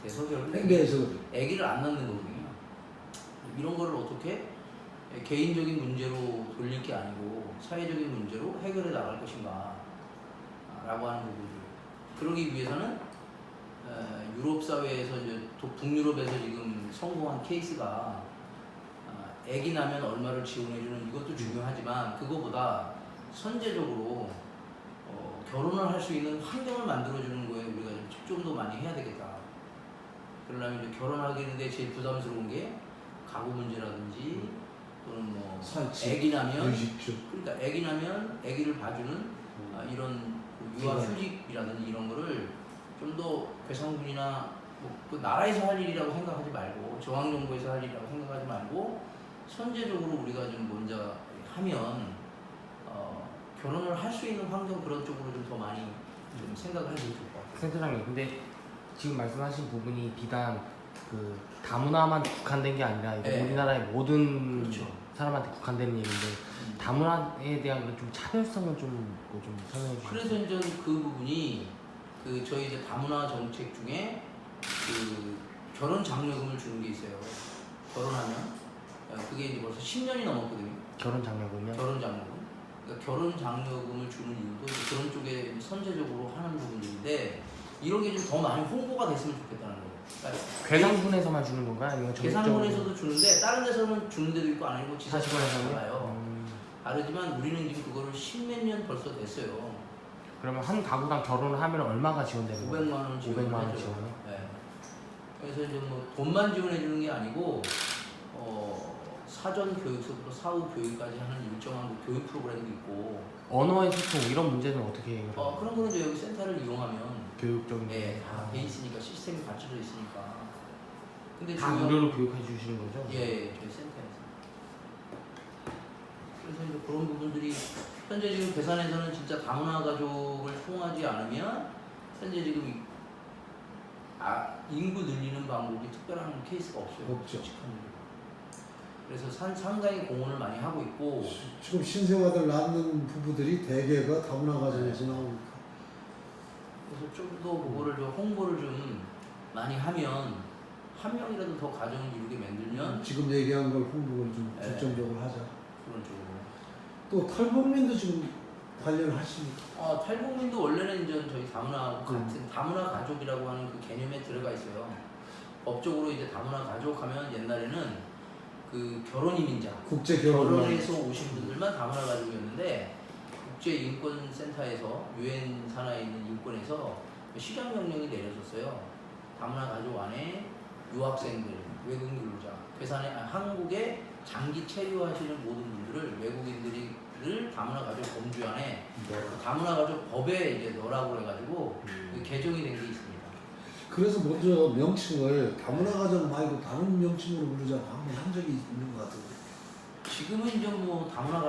돼서 결국 팽배해서 아기를 안 낳는 거거든요. 이런 거를 어떻게 개인적인 문제로 돌릴 게 아니고 사회적인 문제로 해결해 나갈 것인가 라고 하는 부분들. 그러기 위해서는 유럽 사회에서 이제 북유럽에서 지금 성공한 케이스가 아기 나면 얼마를 지원해주는 이것도 중요하지만 그거보다 선제적으로 결혼을 할 수 있는 환경을 만들어주는 거에 우리가 좀 더 많이 해야 되겠다. 그러려면 이제 결혼하겠는데 제일 부담스러운 게 가구 문제라든지 또는 뭐 아기 나면 그러니까 아기 나면 아기를 봐주는 이런 유아휴직이라든지 이런 거를 좀 더 괴상군이나 뭐 나라에서 할 일이라고 생각하지 말고 중앙정부에서 할 일이라고 생각하지 말고 선제적으로 우리가 좀 먼저 하면 결혼을 할 수 있는 환경 그런 쪽으로 좀 더 많이 좀 생각을 해볼 것 같아요. 센터장님, 근데 지금 말씀하신 부분이 비단 그 다문화만 국한된 게 아니라 네. 우리나라의 모든 그렇죠. 사람한테 국한되는 얘기인데 다문화에 대한 좀 차별성을 좀 설명해 주시죠. 그래서 이제 그 부분이 그 저희 이제 다문화 정책 중에 그 결혼 장려금을 주는 게 있어요. 결혼하면 그게 이제 벌써 10년이 넘었거든요. 결혼 장려금이요? 결혼 장려금. 그러니까 결혼 장려금을 주는 이유도 그런 쪽에 선제적으로 하는 부분들인데 이런 게 좀 더 많이 홍보가 됐으면 좋겠다는 거예요. 그러니까 괴산군에서만 주는 건가요? 아니면 계산군에서도 주는데 다른 데서는 주는 데도 있고 아니고 지자체에서는 달라요. 다르지만 우리는 지금 그거를 10몇 년 벌써 됐어요. 그러면 한 가구당 결혼을 하면 얼마가 지원되는 거예요? 500만 원 500만 원 지원을 지원이요? 네. 그래서 이제 뭐 돈만 지원해 주는 게 아니고 사전 교육서부터 사후 교육까지 하는 일정한 그 교육 프로그램도 있고 언어의 소통 이런 문제는 어떻게 해결해요? 그런 거는 이제 여기 센터를 이용하면 교육적인 다 돼 있으니까 시스템이 갖춰져 있으니까. 근데 다 무료로 교육해 주시는 거죠? 저희 센터에서. 그래서 이제 그런 부분들이 현재 지금 괴산에서는 진짜 다문화 가족을 통하지 않으면 현재 지금 인구 늘리는 방법이 특별한 케이스가 없어요. 없죠. 그래서 상당히 공헌을 많이 하고 있고 지금 신생아들 낳는 부부들이 대개가 다문화 가정에서 나오니까. 그래서 좀 더 그거를 좀 홍보를 좀 많이 하면 한 명이라도 더 가정을 이루게 만들면 지금 얘기한 걸 홍보를 좀 네. 중점적으로 하자. 그런 쪽으로. 또 탈북민도 지금 관련하십니까? 탈북민도 원래는 이제 저희 다문화 같은 다문화 가족이라고 하는 그 개념에 들어가 있어요. 법적으로 이제 다문화 가족하면 옛날에는 그 결혼 이민자, 국제 결혼해서 오신 분들만 다문화 가족이었는데 국제인권센터에서 유엔 산하에 있는 인권에서 시정 명령이 내려졌어요. 다문화 가족 안에 유학생들, 외국 근로자, 한국에 장기 체류하시는 모든 분들을 외국인들을 다문화 가족 범주 안에 다문화 가족 법에 이제 넣으라고 해가지고 그 개정이 된 게 있습니다. 그래서 먼저 명칭을 다문화 가정 말고 다른 명칭으로 부르자고 한번 한 적이 있는 것 같은데. 지금은 이제 뭐 다문화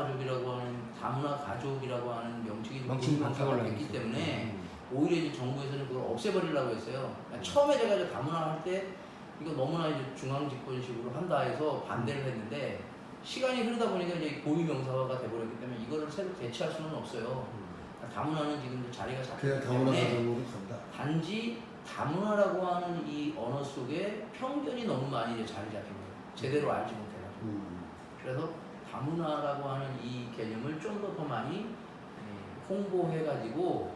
가족이라고 하는 명칭이 명칭이 명사가 됐기 때문에 오히려 이제 정부에서는 그걸 없애버리려고 했어요. 처음에 제가 이제 다문화 할 때 이거 너무나 이제 중앙 집권식으로 한다 해서 반대를 했는데 시간이 흐르다 보니까 이제 고유 명사화가 돼버렸기 때문에 이거를 새로 대체할 수는 없어요. 다문화는 지금 자리가 잡혔기 그냥 다문화 때문에 가정으로 간다. 단지 다문화라고 하는 이 언어 속에 편견이 너무 많이 이제 자리 잡힌 거예요. 제대로 알지 못해가지고. 그래서 다문화라고 하는 이 개념을 좀 더 많이 홍보해가지고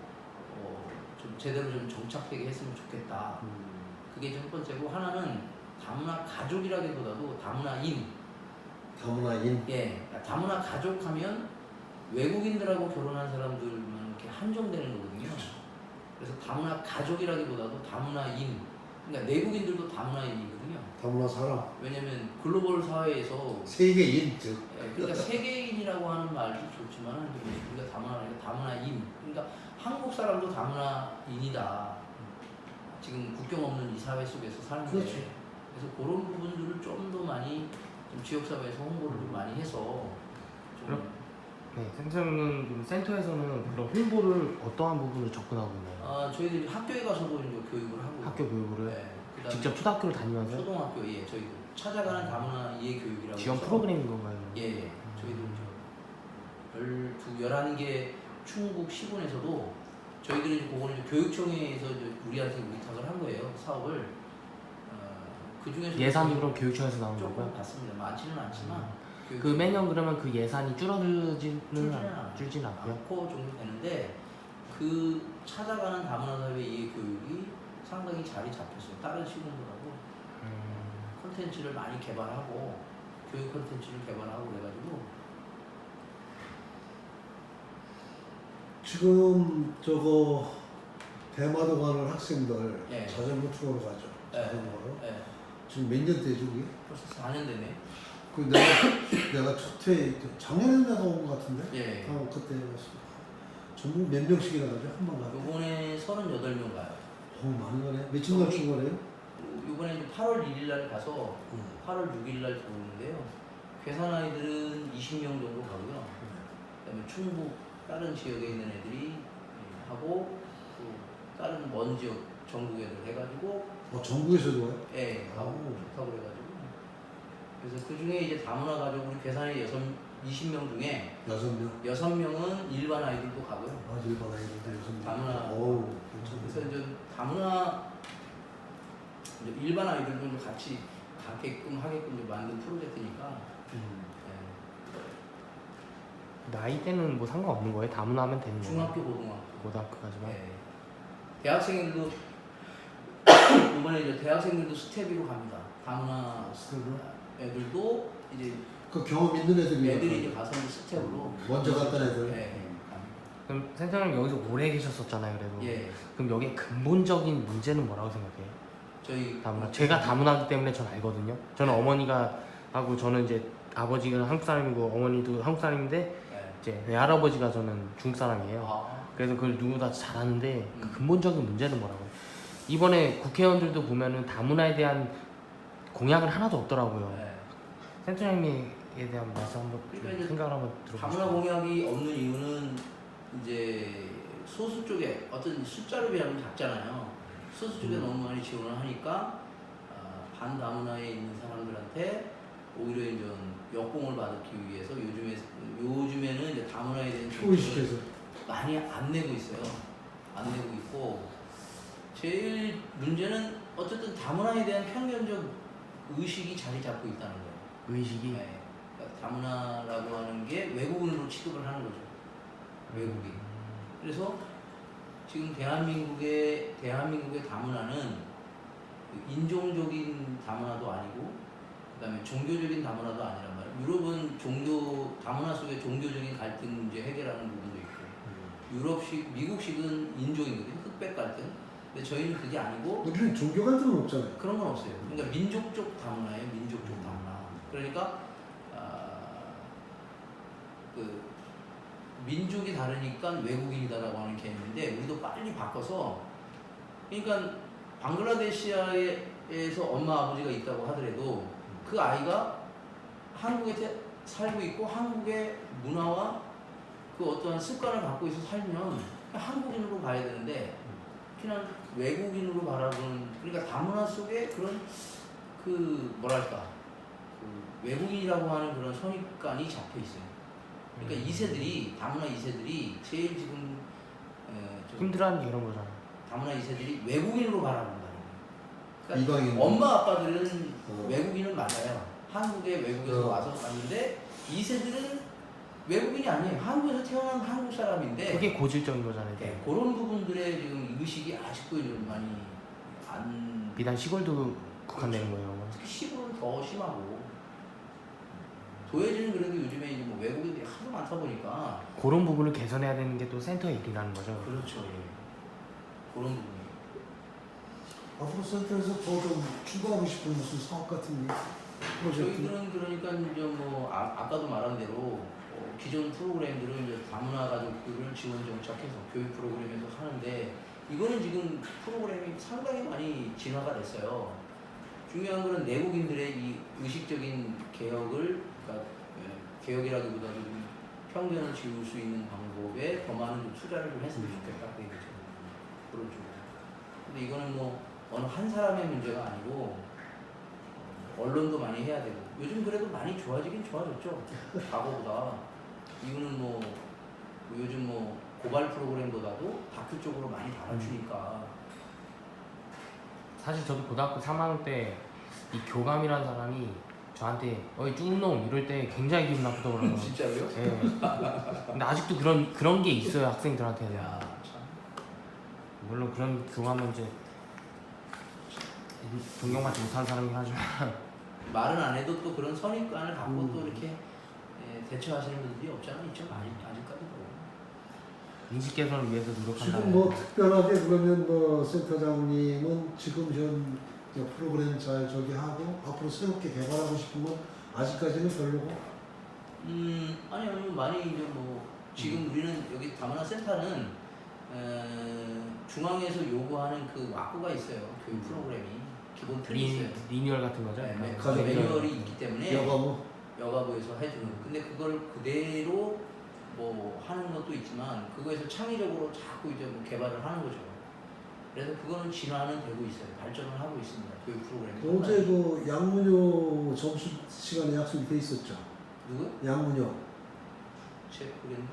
좀 제대로 좀 정착되게 했으면 좋겠다. 그게 첫 번째고 하나는 다문화 가족이라기보다도 다문화인. 다문화인. 다문화 가족하면 외국인들하고 결혼한 사람들만 이렇게 한정되는 거거든요. 그래서 다문화 가족이라기보다도 다문화인. 그러니까 내국인들도 다문화인이거든요. 다문화 사람. 왜냐면 글로벌 사회에서 세계인 즉. 그러니까 세계인이라고 하는 말도 좋지만 우리가 다문화인. 그러니까 한국 사람도 다문화인이다. 지금 국경 없는 이 사회 속에서 사는데 그렇죠. 그래서 그런 부분들을 좀 더 많이 좀 지역사회에서 홍보를 좀 많이 해서 좀 네, 센터는 센터에서는 그런 홍보를 어떠한 부분을 접근하고 있나요? 저희들이 학교에 가서도 이제 교육을 하고 학교 교육을 그다음에 직접 초등학교를 다니면서 초등학교 저희도 찾아가는 다문화 이해 교육이라고 지원 해서 프로그램인 건가요? 저희도 11개 충북 시군에서도 저희들이 그거는 이제 교육청에서 이제 우리한테 위탁을 한 거예요. 사업을. 그 중에서 예산이 그럼 교육청에서 나오는 조금 거고요? 받습니다. 많지는 않지만 그 매년 그러면 그 예산이 줄지는 않고요. 않고요? 정도 되는데 그 찾아가는 다문화 사회 이해 교육이 상당히 자리 잡혔어요. 다른 시군들하고 콘텐츠를 많이 개발하고 교육 콘텐츠를 개발하고 그래가지고 지금 저거 대마도 가는 학생들 예. 자전거 투어로 가죠. 예. 자전거로. 예, 지금 몇 년 되죠 그게? 벌써 4년 되네. 그 내가 첫회 작년에 내가 온 것 같은데. 예. 그때 갔어. 전부 몇 명씩이나 가죠 한 번 가요? 요번에 38명 가요. 많이 가네. 며칠 날 출발해요? 요번에 이제 8월 1일 날 가서 8월 6일 날 들어오는데요. 괴산 아이들은 20명 정도 가고요. 그다음에 충북 다른 지역에 있는 애들이 하고 또 다른 먼 지역 전국 애들 해가지고 전국에서도 와요? 예 가고 좋다고 그래가지고 그래서 그 중에 이제 다문화 가족 우리 괴산에 20명 중에 6명? 6명은 일반 아이들도 가고요. 일반 아이들도 6명. 다문화. 괜찮네. 그래서 이제 다문화 이제 일반 아이들도 좀 같이 하게끔 이제 만든 프로젝트니까. 나이대는 뭐 상관없는 거예요? 다문화 하면 되는 거예요? 중학교, 고등학교까지만? 네. 대학생들도 이번에 이제 대학생들도 스텝으로 갑니다. 다문화 스텝으로? 애들도 이제 그 경험 있는 애들이 이제 가서 스텝으로 먼저 갔던 애들. 네. 그럼 센터장님 여기서 오래 계셨었잖아요 그래도. 예. 그럼 여기에 근본적인 문제는 뭐라고 생각해요? 저희 다문화. 제가 다문화기 때문에 전 알거든요. 저는 어머니가 하고 저는 이제 아버지가 한국 사람이고 어머니도 한국 사람인데 네. 이제 외할아버지가 저는 중국 사람이에요. 아, 그래서 그걸 누구 다 잘 아는데 그 근본적인 문제는 뭐라고요? 이번에 국회의원들도 보면은 다문화에 대한 공약은 하나도 없더라고요. 네. 센터장님에 대한 말씀 한번 그러니까 이제 생각을 한번 들어보시죠. 다문화 공약이 없는 이유는 이제 소수 쪽에 어떤 숫자로 비하면 작잖아요. 소수 쪽에 너무 많이 지원을 하니까 반다문화에 있는 사람들한테 오히려 이제 역공을 받기 위해서 요즘에는 이제 다문화에 대한 표시켜서 많이 안 내고 있어요. 안 내고 있고 제일 문제는 어쨌든 다문화에 대한 편견적 의식이 자리 잡고 있다는 거예요. 의식이? 네. 그러니까 다문화라고 하는 게 외국인으로 취급을 하는 거죠. 외국인. 그래서 지금 대한민국의 다문화는 인종적인 다문화도 아니고 그다음에 종교적인 다문화도 아니란 말이에요. 유럽은 다문화 속에 종교적인 갈등 문제 해결하는 부분도 있고 유럽식, 미국식은 인종이거든요. 흑백 갈등. 근데 저희는 그게 아니고 우리는 종교 갈등은 없잖아요. 그런 건 없어요. 그러니까 민족적 다문화예요. 민족적 다문화. 그러니까 그 민족이 다르니까 외국인이다라고 하는 개념인데 우리도 빨리 바꿔서 그러니까 방글라데시아에서 엄마 아버지가 있다고 하더라도 그 아이가 한국에 살고 있고 한국의 문화와 그 어떠한 습관을 갖고 있어 살면 한국인으로 봐야 되는데 그냥 외국인으로 바라보는 그러니까 다문화 속에 그런 그 뭐랄까 그 외국인이라고 하는 그런 선입관이 잡혀 있어요. 그러니까 2세들이 다문화 2세들이 제일 지금 힘들어하는 게 이런 거잖아요. 다문화 2세들이 외국인으로 바라본다는 거예요. 그러니까 이방인. 엄마 아빠들은 외국인은 맞아요. 한국에 외국에서 와서 왔는데 2세들은 외국인이 아니에요. 한국에서 태어난 한국 사람인데 그게 고질적인 거잖아요. 네, 그런 부분들의 지금 의식이 아직도 좀 많이 안 비단 시골도 국한되는 거예요. 특히 시골은 더 심하고 도예지는 그래도 요즘에 이제 뭐 외국인들이 하도 많다 보니까 그런 부분을 개선해야 되는 게 또 센터의 일이라는 거죠. 그렇죠. 예. 그런 부분이 앞으로 센터에서 더 좀 추구하고 싶은 무슨 사업 같은 게 프로젝트. 저희들은 그러니까 이제 뭐 아까도 말한 대로 기존 프로그램들을 이제 다문화 가족들을 지원 정착해서 교육 프로그램에서 하는데 이거는 지금 프로그램이 상당히 많이 진화가 됐어요. 중요한 거는 내국인들의 이 의식적인 개혁을 그러니까 개혁이라기보다도 좀 편견을 지울 수 있는 방법에 더 많은 좀 투자를 좀 했으면 좋겠다 그 얘기죠. 그런 쪽으로. 근데 이거는 뭐 어느 한 사람의 문제가 아니고 언론도 많이 해야 되고 요즘 그래도 많이 좋아지긴 좋아졌죠. 과거보다. 이거는 뭐 요즘 뭐 고발 프로그램보다도 다큐 쪽으로 많이 달아주니까 사실 저도 고등학교 3학년 때 이 교감이라는 사람이 저한테 어이 쭈놈 이럴 때 굉장히 기분 나쁘더라고요. 진짜로요? 예. 근데 아직도 그런 게 있어요 학생들한테는. 야, 참. 물론 그런 교감은 이제 존경받지 못하는 사람이긴 하지만 말은 안 해도 또 그런 선입관을 갖고 또 음. 이렇게 대처하시는 분들이 없잖아 있죠 아직까지도. 인식 개선을 위해서 노력한다. 지금 뭐 특별하게 그러면 뭐 센터장님은 지금 현 프로그램 잘 저기 하고 앞으로 새롭게 개발하고 싶은 건 아직까지는 별로고. 아니요 많이 이제 뭐 지금 우리는 여기 다문화 센터는 중앙에서 요구하는 그 왁구가 있어요. 교육 프로그램이 기본 틀이 있어요. 리뉴얼 같은 거죠? 네, 가족 매뉴얼이 있기 때문에 여가부. 여가부에서 해주는. 근데 그걸 그대로 뭐 하는 것도 있지만 그거에서 창의적으로 자꾸 이제 뭐 개발을 하는 거죠. 그래서 그거는 진화는 되고 있어요. 발전을 하고 있습니다. 교육 프로그램. 어제 그 양문효 점심 시간에 약속이 돼 있었죠. 누구? 양문효. 제 그랬나?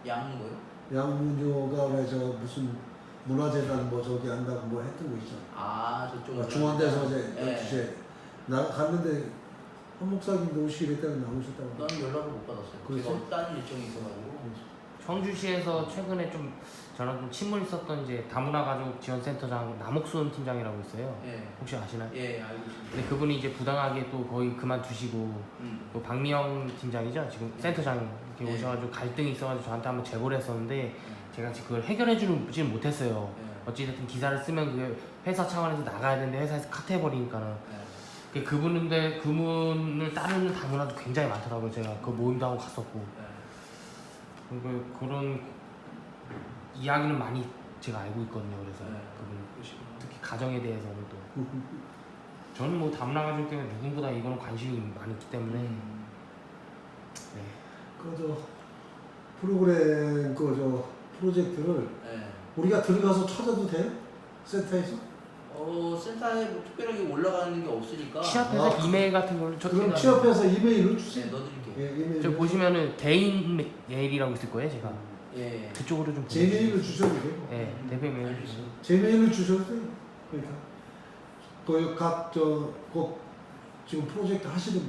양 뭐요? 양문효가 왜 저 무슨 문화재단 뭐 저기 한다고 뭐 했던 거 있잖아. 아 저쪽. 중앙대에서 어제 네. 12시에 나 갔는데 한 목사님도 오시기로 했다고 나오셨다고. 나는 연락을 못 받았어요. 그래서? 제가 다른 일정이 있어가지고. 청주시에서 최근에 좀 저랑 좀 친분 있었던 이제 다문화 가족 지원센터장 남옥순 팀장이라고 있어요. 예. 혹시 아시나요? 예, 알고 있습니다. 근데 그분이 이제 부당하게 또 거의 그만두시고 또 박미영 팀장이죠 지금 센터장 이렇게 네. 오셔가지고 갈등이 있어가지고 저한테 한번 제보를 했었는데 제가 지금 그걸 해결해주지는 못했어요. 예. 어찌됐든 기사를 쓰면 그게 회사 차원에서 나가야 되는데 회사에서 컷해버리니까는 예. 그분을 따르는 다문화도 굉장히 많더라고요. 제가 그 모임도 하고 갔었고 그리고 그런 이야기는 많이 제가 알고 있거든요. 그래서 네. 그분 그러시구나. 특히 가정에 대해서는 또 저는 뭐 다문화 가족 때문에 누군보다 이거는 관심이 많기 때문에 네. 그저 프로그램 그 저 프로젝트를 예. 우리가 들어가서 찾아도 돼요? 센터에서? 센터에 뭐 특별하게 올라가는 게 없으니까. 취업해서 아, 이메일 같은 걸로 그럼 취업해서 이메일을 주세요. 네, 넣어드릴게요. 예, 이메일. 저 보시면은 개인 메일이라고 있을 거예요. 제가 예. 그쪽으로 좀 제 메일을 주셔도 되고. 네, 대표 메일 알겠습니다. 주세요. 제 메일을 주셔도 돼요. 그러니까 그각저꼭 지금 프로젝트 하시는 분